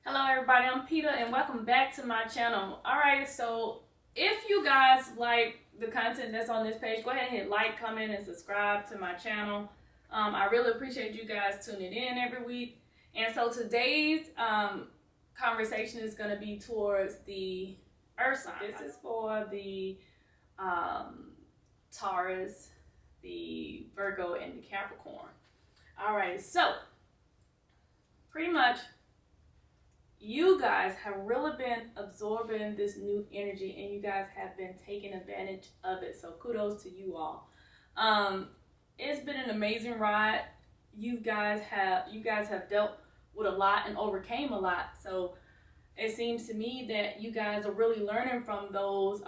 Hello everybody, I'm Peter and welcome back to my channel. Alright, so if you guys like the content that's on this page, go ahead and hit like, comment, and subscribe to my channel. I really appreciate you guys tuning in every week. And so today's conversation is going to be towards the Earth sign. This is for the Taurus, the Virgo, and the Capricorn. Alright, so pretty much you guys have really been absorbing this new energy and you guys have been taking advantage of it. So kudos to you all. It's been an amazing ride. You guys have dealt with a lot and overcame a lot. So it seems to me that you guys are really learning from those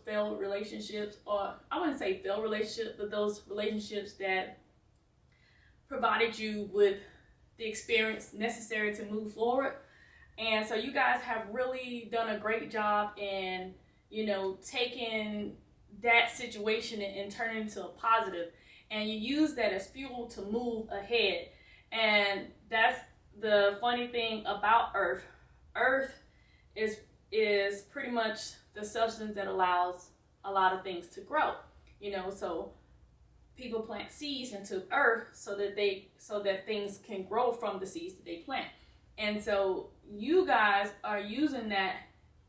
failed relationships, or I wouldn't say failed relationships, but those relationships that provided you with the experience necessary to move forward. And so you guys have really done a great job in, taking that situation and turning it into a positive. And you use that as fuel to move ahead. And that's the funny thing about Earth. Earth is pretty much the substance that allows a lot of things to grow. So people plant seeds into earth so that things can grow from the seeds that they plant. And so you guys are using that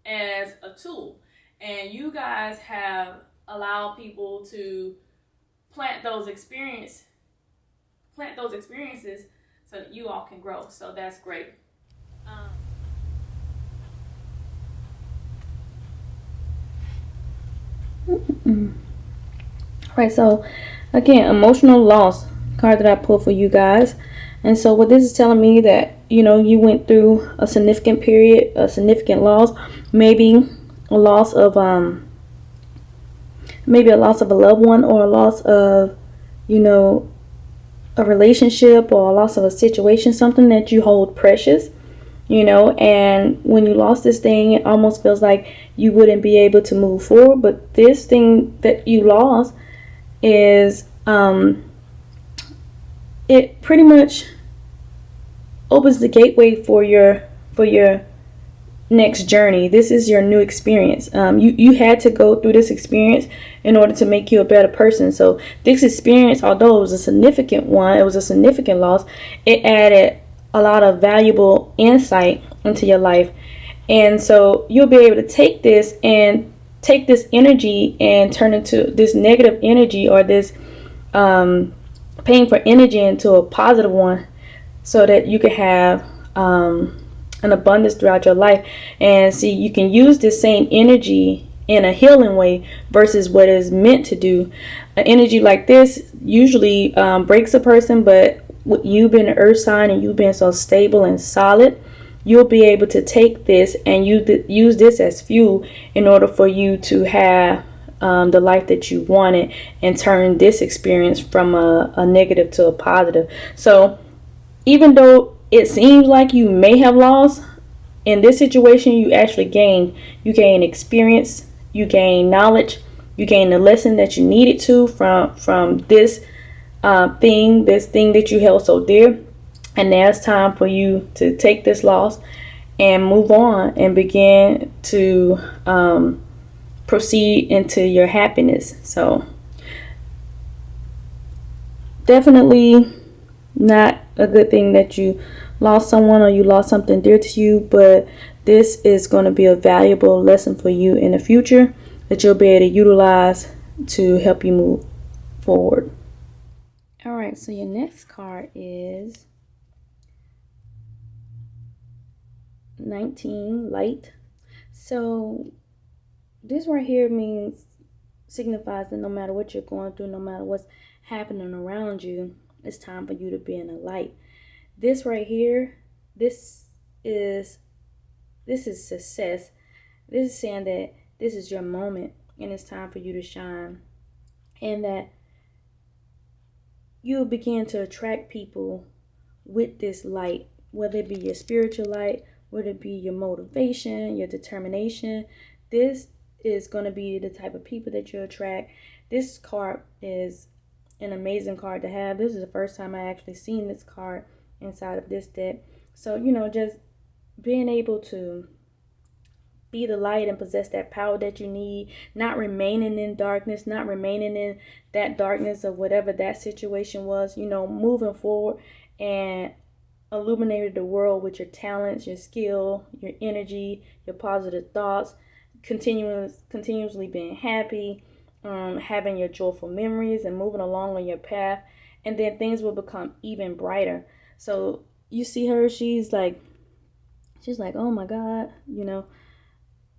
as a tool, and you guys have allowed people to plant those experiences so that you all can grow. So that's great. Right, so again, emotional loss card that I pulled for you guys. And so what this is telling me that, you went through a significant period, a significant loss, maybe a loss of a loved one, or a loss of, a relationship, or a loss of a situation, something that you hold precious, and when you lost this thing, it almost feels like you wouldn't be able to move forward. But this thing that you lost is it pretty much opens the gateway for your next journey. This is your new experience. You had to go through this experience in order to make you a better person. So this experience, although it was a significant one, it was a significant loss, it added a lot of valuable insight into your life. And so you'll be able to take this energy and turn into this negative energy, or this painful energy, into a positive one, so that you can have an abundance throughout your life. And see, you can use this same energy in a healing way versus what it's meant to do. An energy like this usually breaks a person, but with you being an earth sign and you being so stable and solid, you'll be able to take this and use this as fuel in order for you to have the life that you wanted, and turn this experience from a negative to a positive. So even though it seems like you may have lost, in this situation you actually gained. You gain experience, you gain knowledge, you gain the lesson that you needed to from this thing that you held so dear. And now it's time for you to take this loss and move on and begin to proceed into your happiness. So definitely not a good thing that you lost someone or you lost something dear to you, but this is going to be a valuable lesson for you in the future that you'll be able to utilize to help you move forward. All right, so your next card is 19, light. So this right here signifies that no matter what you're going through, no matter what's happening around you, it's time for you to be in the light. This right here, this is success. This is saying that this is your moment and it's time for you to shine, and that you'll begin to attract people with this light, whether it be your spiritual light, whether it be your motivation, your determination. This is going to be the type of people that you attract. This card is an amazing card to have. This is the first time I actually seen this card inside of this deck. So, just being able to be the light and possess that power that you need, not remaining in darkness, not remaining in that darkness of whatever that situation was, moving forward and illuminating the world with your talents, your skill, your energy, your positive thoughts, continuously being happy, having your joyful memories and moving along on your path, and then things will become even brighter. So you see her, she's like, oh my God,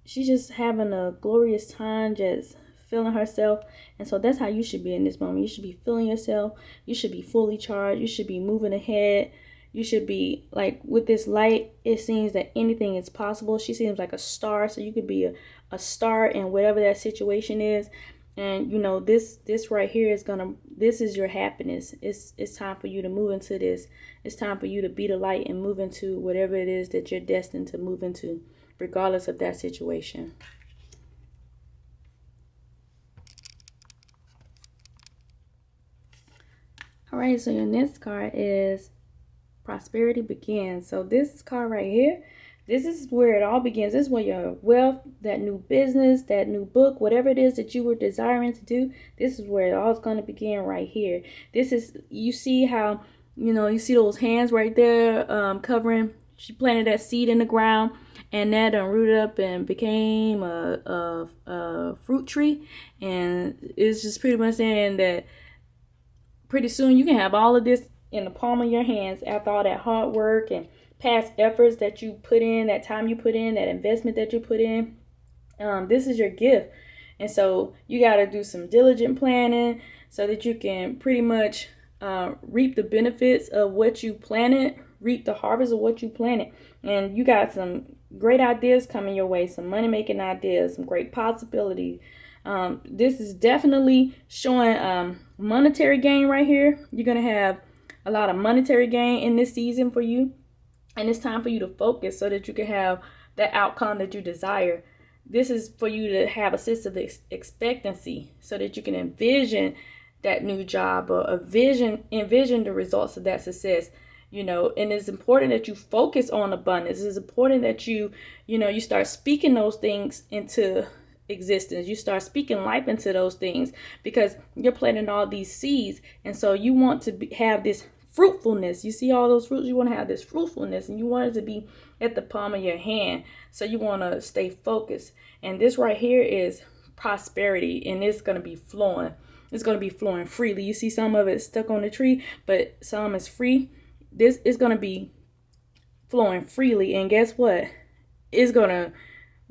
she's just having a glorious time, just feeling herself. And so that's how you should be in this moment. You should be feeling yourself. You should be fully charged. You should be moving ahead. You should be like, with this light, it seems that anything is possible. She seems like a star. So you could be a star in whatever that situation is. And this right here this is your happiness. It's time for you to move into this. It's time for you to be the light and move into whatever it is that you're destined to move into, regardless of that situation. All right, so your next card is Prosperity Begins. So this card right here, this is where it all begins. This is where your wealth, that new business, that new book, whatever it is that you were desiring to do, this is where it all is going to begin right here. This is, you see how, you see those hands right there covering, she planted that seed in the ground, and that rooted up and became a fruit tree. And it's just pretty much saying that pretty soon you can have all of this in the palm of your hands after all that hard work and past efforts that you put in, that time you put in, that investment that you put in. This is your gift. And so you got to do some diligent planning so that you can pretty much reap the benefits of what you planted, reap the harvest of what you planted. And you got some great ideas coming your way, some money-making ideas, some great possibilities. This is definitely showing monetary gain right here. You're going to have a lot of monetary gain in this season for you. And it's time for you to focus so that you can have that outcome that you desire. This is for you to have a sense of expectancy so that you can envision that new job or envision the results of that success. And it's important that you focus on abundance. It's important that you start speaking those things into existence. You start speaking life into those things because you're planting all these seeds. And so you want to have this fruitfulness. You see all those fruits, you want to have this fruitfulness, and you want it to be at the palm of your hand. So you want to stay focused. And this right here is prosperity, and it's going to be flowing. It's going to be flowing freely. You see some of it stuck on the tree, but some is free. This is going to be flowing freely. And guess what? It's going to,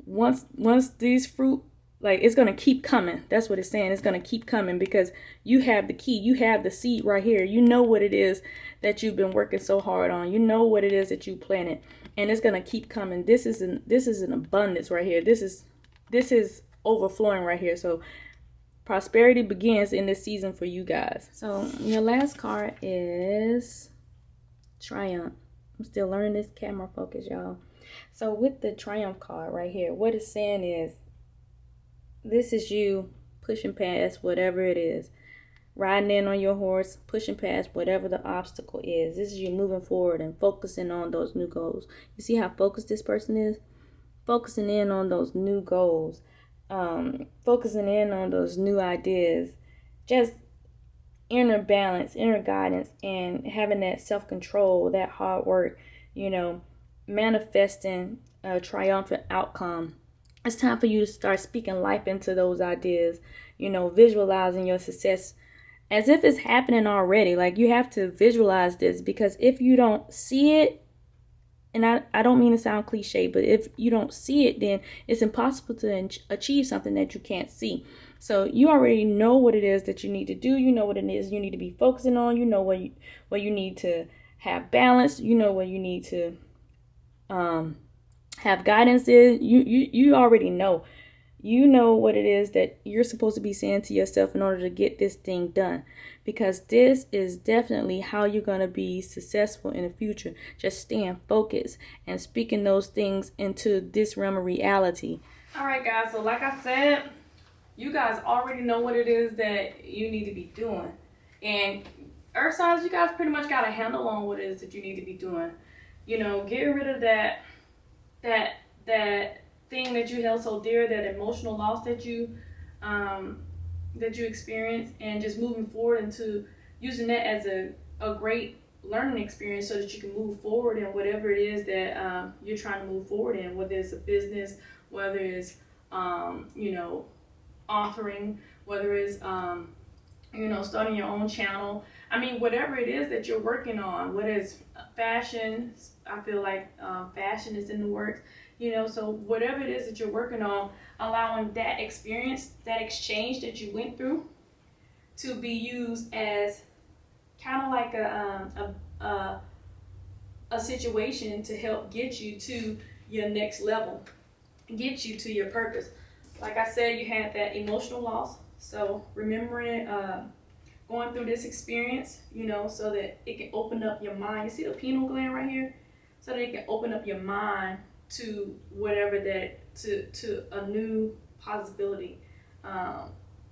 once these fruit, like, it's going to keep coming. That's what it's saying. It's going to keep coming because you have the key. You have the seed right here. You know what it is that you've been working so hard on. You know what it is that you planted, and it's going to keep coming. This is an abundance right here. This is overflowing right here. So prosperity begins in this season for you guys. So your last card is Triumph. I'm still learning this camera focus, y'all. So with the Triumph card right here, what it's saying is, this is you pushing past whatever it is, riding in on your horse, pushing past whatever the obstacle is. This is you moving forward and focusing on those new goals. You see how focused this person is? Focusing in on those new goals, focusing in on those new ideas, just inner balance, inner guidance, and having that self-control, that hard work, manifesting a triumphant outcome. It's time for you to start speaking life into those ideas, visualizing your success as if it's happening already. Like, you have to visualize this, because if you don't see it, and I don't mean to sound cliche, but if you don't see it, then it's impossible to achieve something that you can't see. So you already know what it is that you need to do. You know what it is you need to be focusing on. You know where you need to have balance. You know where you need to have guidance in. You already know. You know what it is that you're supposed to be saying to yourself in order to get this thing done. Because this is definitely how you're going to be successful in the future. Just staying focused and speaking those things into this realm of reality. All right, guys. So like I said, you guys already know what it is that you need to be doing. And Earth signs, you guys pretty much got a handle on what it is that you need to be doing. Get rid of that that thing that you held so dear, that emotional loss that you experienced, and just moving forward into using that as a great learning experience so that you can move forward in whatever it is that you're trying to move forward in, whether it's a business, whether it's authoring, whether it's starting your own channel. I mean, whatever it is that you're working on, whether it's fashion, I feel like fashion is in the works, so whatever it is that you're working on, allowing that experience, that exchange that you went through, to be used as kind of like a situation to help get you to your next level, get you to your purpose. Like I said, you had that emotional loss, so remembering going through this experience, so that it can open up your mind. You see the pineal gland right here? So that it can open up your mind to whatever to a new possibility.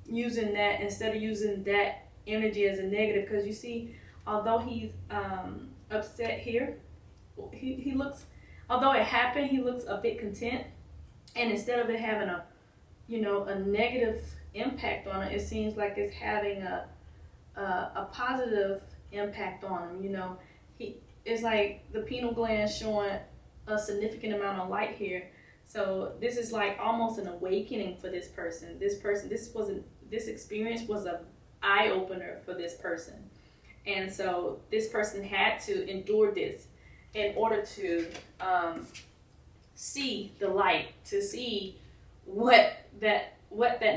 Using that instead of using that energy as a negative, because you see, although he's upset here, he looks, although it happened, he looks a bit content. And instead of it having a negative impact on it, it seems like it's having a positive impact on him. It's like the pineal gland showing a significant amount of light here. So this is like almost an awakening for this person. This experience was an eye opener for this person. And so this person had to endure this in order to see the light, to see what that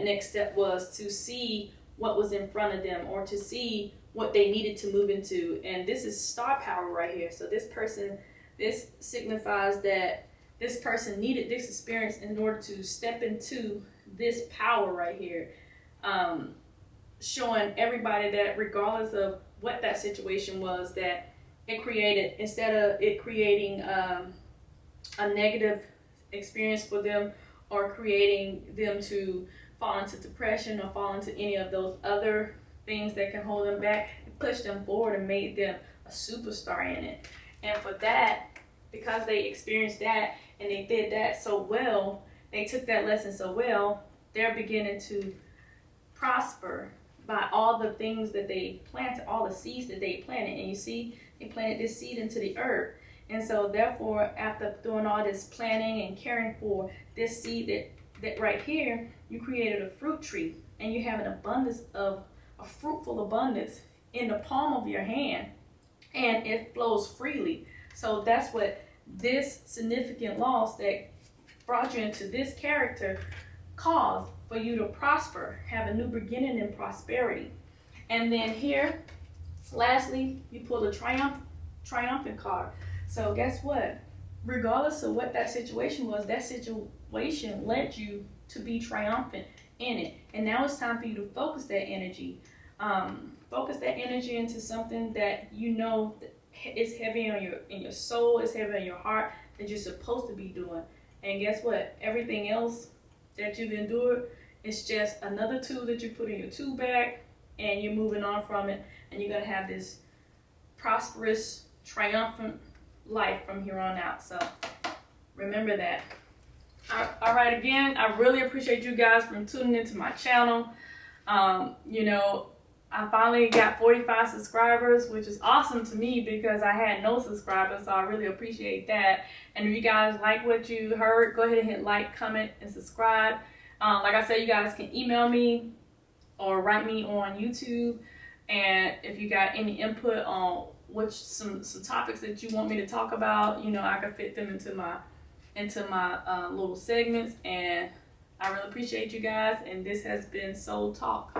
next step was, to see what was in front of them, or to see what they needed to move into. And this is star power right here. So this signifies that this person needed this experience in order to step into this power right here, showing everybody that regardless of what that situation was, that it created, instead of it creating a negative experience for them, or creating them to fall into depression or fall into any of those other things that can hold them back, it pushed them forward and made them a superstar in it. And for that, because they experienced that and they did that so well, they took that lesson so well, they're beginning to prosper by all the things that they planted, all the seeds that they planted. And you see, they planted this seed into the earth. And so therefore, after doing all this planting and caring for this seed that right here, you created a fruit tree, and you have an abundance of a fruitful abundance in the palm of your hand, and it flows freely. So that's what this significant loss that brought you into this character caused, for you to prosper, have a new beginning in prosperity. And then here, lastly, you pull the triumphant card. So guess what? Regardless of what that situation was, that situation led you to be triumphant in it. And now it's time for you to focus that energy. Focus that energy into something that is heavy in your soul, is heavy in your heart, that you're supposed to be doing. And guess what? Everything else that you've endured is just another tool that you put in your tool bag, and you're moving on from it, and you're going to have this prosperous, triumphant life from here on out. So remember that. All right, again, I really appreciate you guys for tuning into my channel. I finally got 45 subscribers, which is awesome to me because I had no subscribers, so I really appreciate that. And if you guys like what you heard, go ahead and hit like, comment, and subscribe. Like I said, you guys can email me or write me on YouTube. And if you got any input on some topics that you want me to talk about, I can fit them into my little segments. And I really appreciate you guys. And this has been Soul Talk.